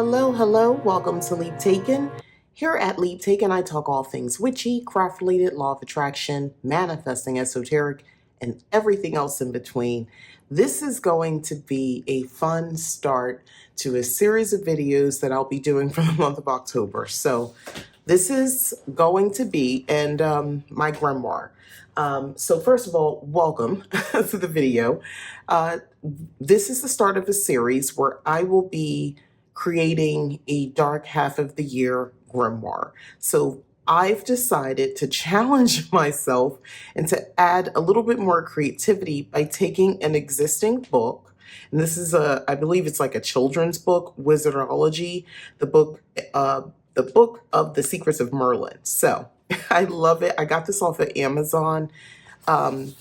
Hello, hello. Welcome to Leap Taken. Here at Leap Taken, I talk all things witchy, craft related, law of attraction, manifesting, esoteric, and everything else in between. This is going to be a fun start to a series of videos that I'll be doing for the month of October. So, this is going to be, and my grimoire. So, first of all, welcome to the video. This is the start of a series where I will be creating a dark half of the year grimoire. So I've decided to challenge myself and to add a little bit more creativity by taking an existing book. And this is I believe it's like a children's book, Wizardology, the book of the Secrets of Merlin. So I love it. I got this off of Amazon. Um,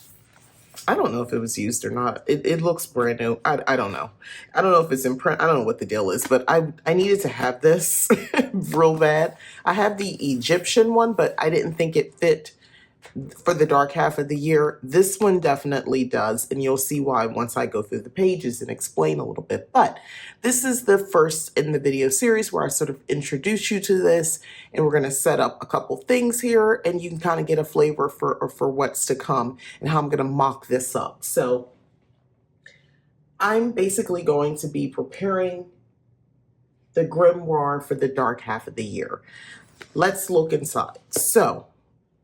I don't know if it was used or not. It looks brand new. I don't know. I don't know if it's in print. I don't know what the deal is, but I needed to have this real bad. I have the Egyptian one, but I didn't think it fit for the dark half of the year. This one definitely does, and you'll see why once I go through the pages and explain a little bit. But this is the first in the video series where I sort of introduce you to this, and we're going to set up a couple things here, and you can kind of get a flavor for what's to come and how I'm going to mock this up. So I'm basically going to be preparing the grimoire for the dark half of the year. Let's look inside. So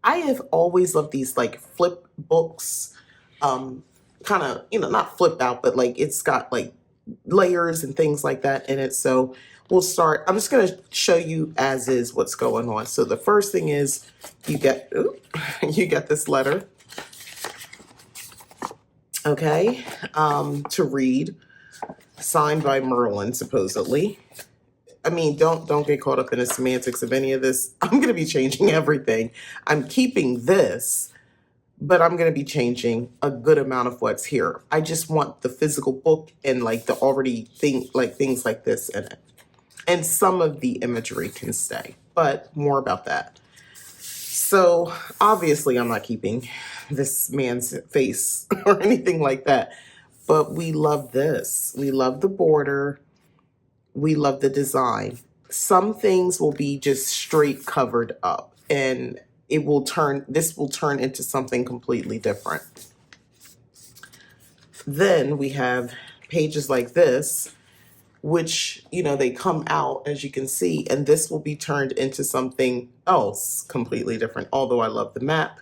I have always loved these like flip books, kind of, not flipped out, but like it's got like layers and things like that in it. So we'll start. I'm just going to show you as is what's going on. So the first thing is you get this letter, okay, to read, signed by Merlin, supposedly. I mean, don't get caught up in the semantics of any of this. I'm going to be changing everything. I'm keeping this, but I'm going to be changing a good amount of what's here. I just want the physical book and like the already things like this in it. And some of the imagery can stay, but more about that. So obviously I'm not keeping this man's face or anything like that, but we love this. We love the border. We love the design. Some things will be just straight covered up, and this will turn into something completely different. Then we have pages like this, which, they come out, as you can see, and this will be turned into something else completely different. Although I love the map.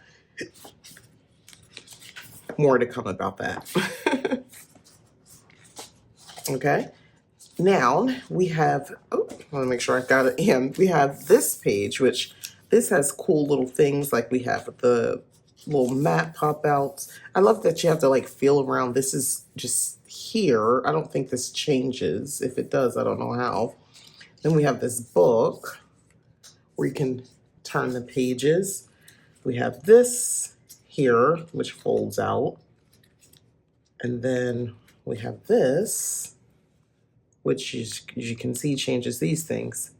More to come about that. Okay. Now we have, I want to make sure I got it in. We have this page, which this has cool little things like we have the little map pop outs. I love that you have to like feel around. This is just here. I don't think this changes. If it does, I don't know how. Then we have this book where you can turn the pages. We have this here, which folds out. And then we have this, which as you can see changes these things.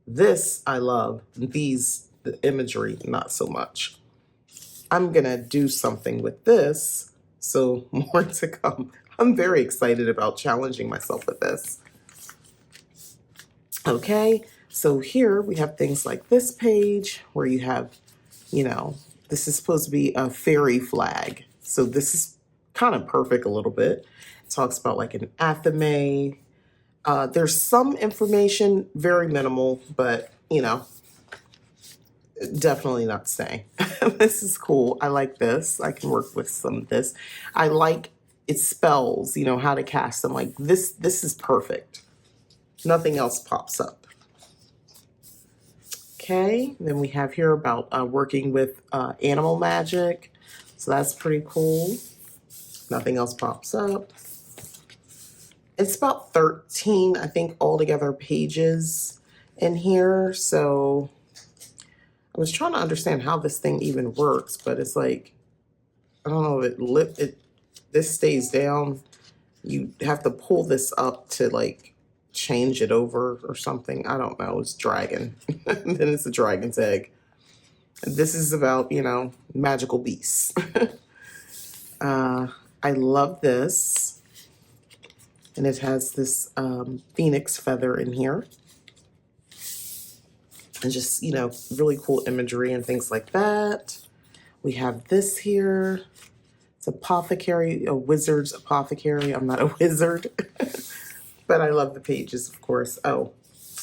This I love. The imagery, not so much. I'm gonna do something with this, so more to come. I'm very excited about challenging myself with this. Okay, so here we have things like this page where you have, this is supposed to be a fairy flag. So this is kind of perfect a little bit. It talks about like an athame. There's some information, very minimal, but, definitely not staying. This is cool. I like this. I can work with some of this. I like its spells, how to cast them. Like this is perfect. Nothing else pops up. Okay, then we have here about working with animal magic. So that's pretty cool. Nothing else pops up. It's about 13, I think, altogether pages in here. So I was trying to understand how this thing even works, but it's like, I don't know, this stays down. You have to pull this up to like change it over or something. I don't know. It's dragon. And then it's a dragon's egg. This is about, magical beasts. I love this. And it has this phoenix feather in here. and just, really cool imagery and things like that. We have this here. It's apothecary, a wizard's apothecary. I'm not a wizard, but I love the pages, of course. Oh,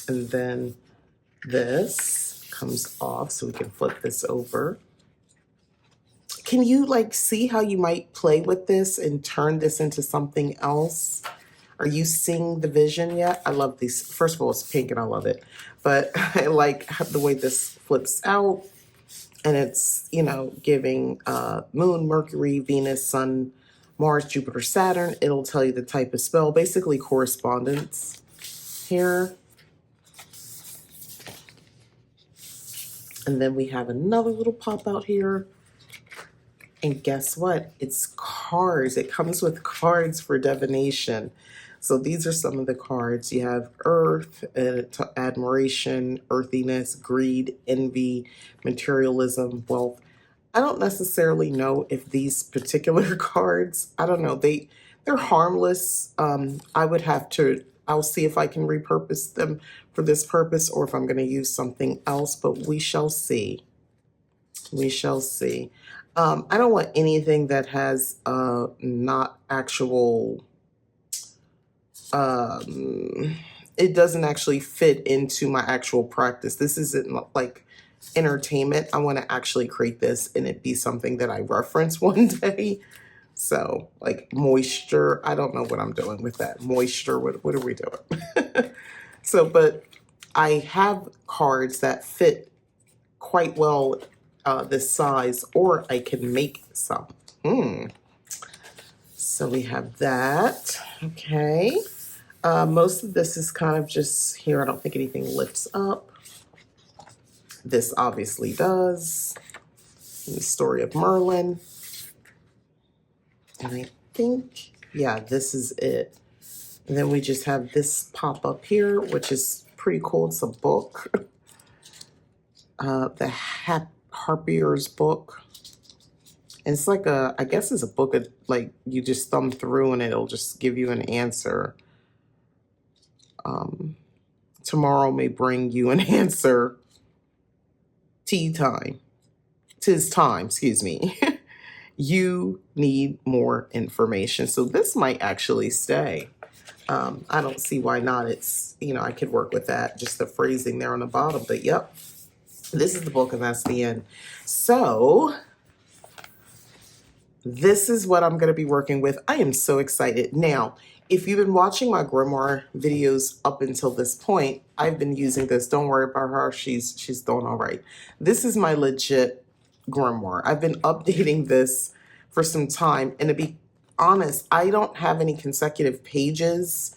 and then this comes off so we can flip this over. Can you see how you might play with this and turn this into something else? Are you seeing the vision yet? I love these. First of all, it's pink and I love it. But I like the way this flips out. And it's, giving Moon, Mercury, Venus, Sun, Mars, Jupiter, Saturn. It'll tell you the type of spell. Basically correspondence here. And then we have another little pop out here. And guess what? It's cards. It comes with cards for divination. So these are some of the cards. You have Earth, admiration, earthiness, greed, envy, materialism, wealth. I don't necessarily know if these particular cards, I don't know, they're harmless. I'll see if I can repurpose them for this purpose or if I'm going to use something else, but we shall see. We shall see. I don't want anything that has not actual, it doesn't actually fit into my actual practice. This isn't like entertainment. I want to actually create this and it be something that I reference one day. So like moisture, I don't know what I'm doing with that. Moisture, what are we doing? So, but I have cards that fit quite well this size, or I can make some. So we have that. Okay. Most of this is kind of just here. I don't think anything lifts up. This obviously does. The story of Merlin. And I think, yeah, this is it. And then we just have this pop up here, which is pretty cool. It's a book. The Harpier's book. And it's like I guess it's a book of, like, you just thumb through and it'll just give you an answer. Tomorrow may bring you an answer. Tea time. 'Tis time, excuse me. You need more information. So this might actually stay. I don't see why not. It's, I could work with that, just the phrasing there on the bottom. But yep, this is the book and that's the end. So this is what I'm going to be working with. I am so excited. Now, if you've been watching my grimoire videos up until this point, I've been using this. Don't worry about her. She's doing all right. This is my legit grimoire. I've been updating this for some time. And to be honest, I don't have any consecutive pages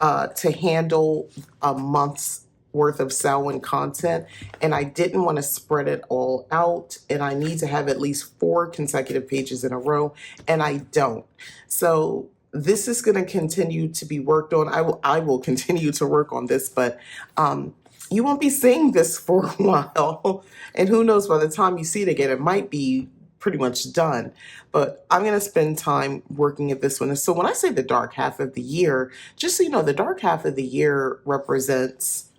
to handle a month's worth of Samhain content, and I didn't want to spread it all out, and I need to have at least 4 consecutive pages in a row, and I don't. So this is going to continue to be worked on. I will continue to work on this, but you won't be seeing this for a while, and who knows, by the time you see it again, it might be pretty much done. But I'm going to spend time working at this one. And so when I say the dark half of the year, just so you know, the dark half of the year represents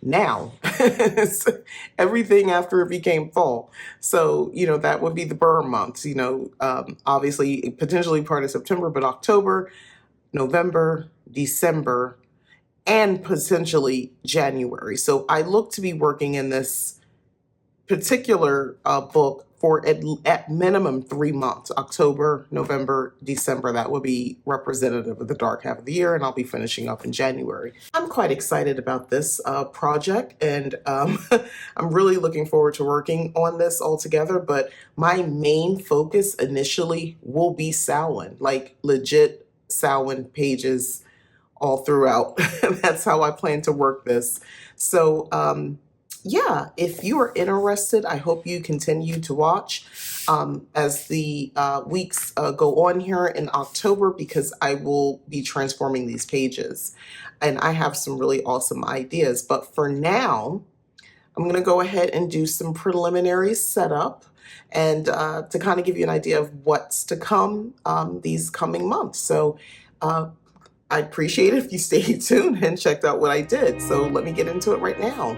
now. It's everything after it became fall. So, that would be the burn months, obviously potentially part of September, but October, November, December, and potentially January. So I look to be working in this particular book for at minimum 3 months, October, November, December. That will be representative of the dark half of the year, and I'll be finishing up in January. I'm quite excited about this project, and I'm really looking forward to working on this all together, but my main focus initially will be Samhain, like legit Samhain pages all throughout. That's how I plan to work this. So, yeah, if you are interested, I hope you continue to watch as the weeks go on here in October, because I will be transforming these pages and I have some really awesome ideas. But for now, I'm going to go ahead and do some preliminary setup and to kind of give you an idea of what's to come these coming months. So I'd appreciate it if you stayed tuned and checked out what I did. So let me get into it right now.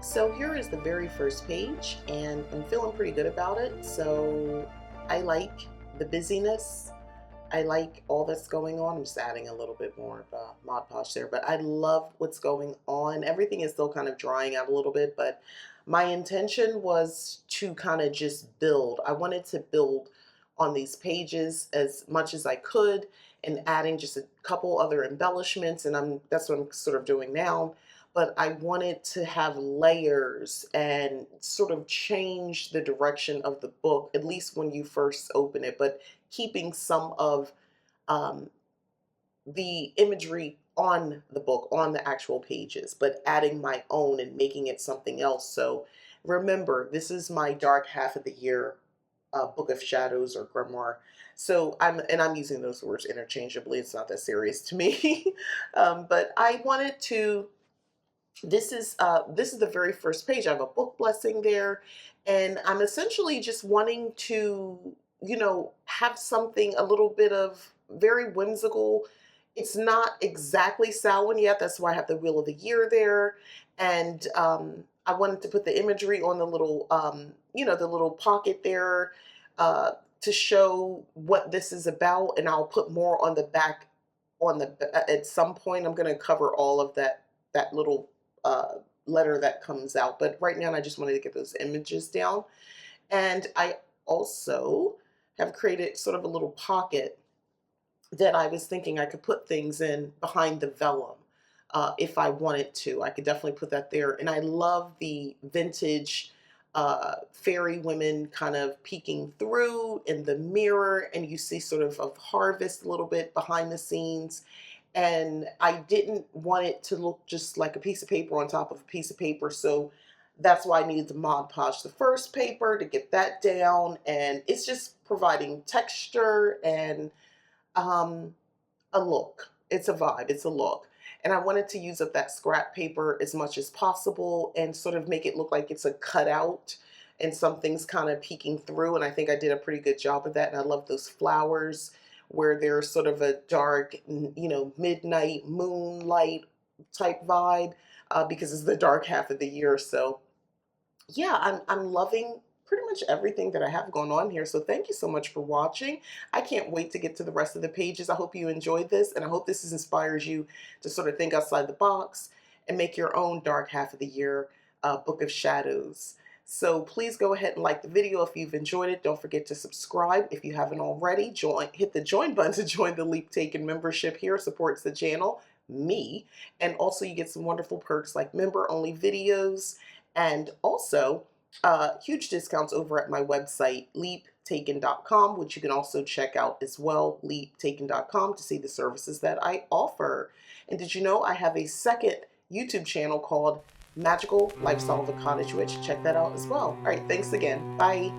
So here is the very first page, and I'm feeling pretty good about it. So I like the busyness. I like all that's going on. I'm just adding a little bit more of Mod Podge there, but I love what's going on. Everything is still kind of drying out a little bit, but my intention was to kind of just build. I wanted to build on these pages as much as I could and adding just a couple other embellishments, and that's what I'm sort of doing now. But I wanted to have layers and sort of change the direction of the book, at least when you first open it, but keeping some of um, the imagery on the book, on the actual pages, but adding my own and making it something else. So remember, this is my dark half of the year Book of Shadows or Grimoire. So I'm using those words interchangeably. It's not that serious to me. But I wanted to this is the very first page. I have a book blessing there, and I'm essentially just wanting to, have something a little bit of very whimsical. It's not exactly Samhain yet. That's why I have the Wheel of the Year there, and I wanted to put the imagery on the little, the little pocket there, uh, to show what this is about, and I'll put more on the back at some point. I'm going to cover all of that little uh, letter that comes out. But right now, I just wanted to get those images down. And I also have created sort of a little pocket that I was thinking I could put things in behind the vellum. If I wanted to, I could definitely put that there. And I love the vintage fairy women kind of peeking through in the mirror, and you see sort of harvest a little bit behind the scenes. And I didn't want it to look just like a piece of paper on top of a piece of paper, so that's why I needed to Mod Podge the first paper to get that down. And it's just providing texture and um, a look. It's a vibe, it's a look. And I wanted to use up that scrap paper as much as possible and sort of make it look like it's a cutout and something's kind of peeking through. And I think I did a pretty good job of that. And I love those flowers where there's sort of a dark, midnight moonlight type vibe, because it's the dark half of the year. So yeah, I'm loving pretty much everything that I have going on here. So thank you so much for watching. I can't wait to get to the rest of the pages. I hope you enjoyed this, and I hope this inspires you to sort of think outside the box and make your own dark half of the year Book of Shadows. So please go ahead and like the video if you've enjoyed it. Don't forget to subscribe if you haven't already. Hit the join button to join the Leap Taken membership here. Supports the channel, me, and also you get some wonderful perks like member-only videos, and also huge discounts over at my website, leaptaken.com, which you can also check out as well, leaptaken.com, to see the services that I offer. And did you know I have a second YouTube channel called Magical Lifestyle of a Cottage Witch? Check that out as well. All right, thanks again. Bye.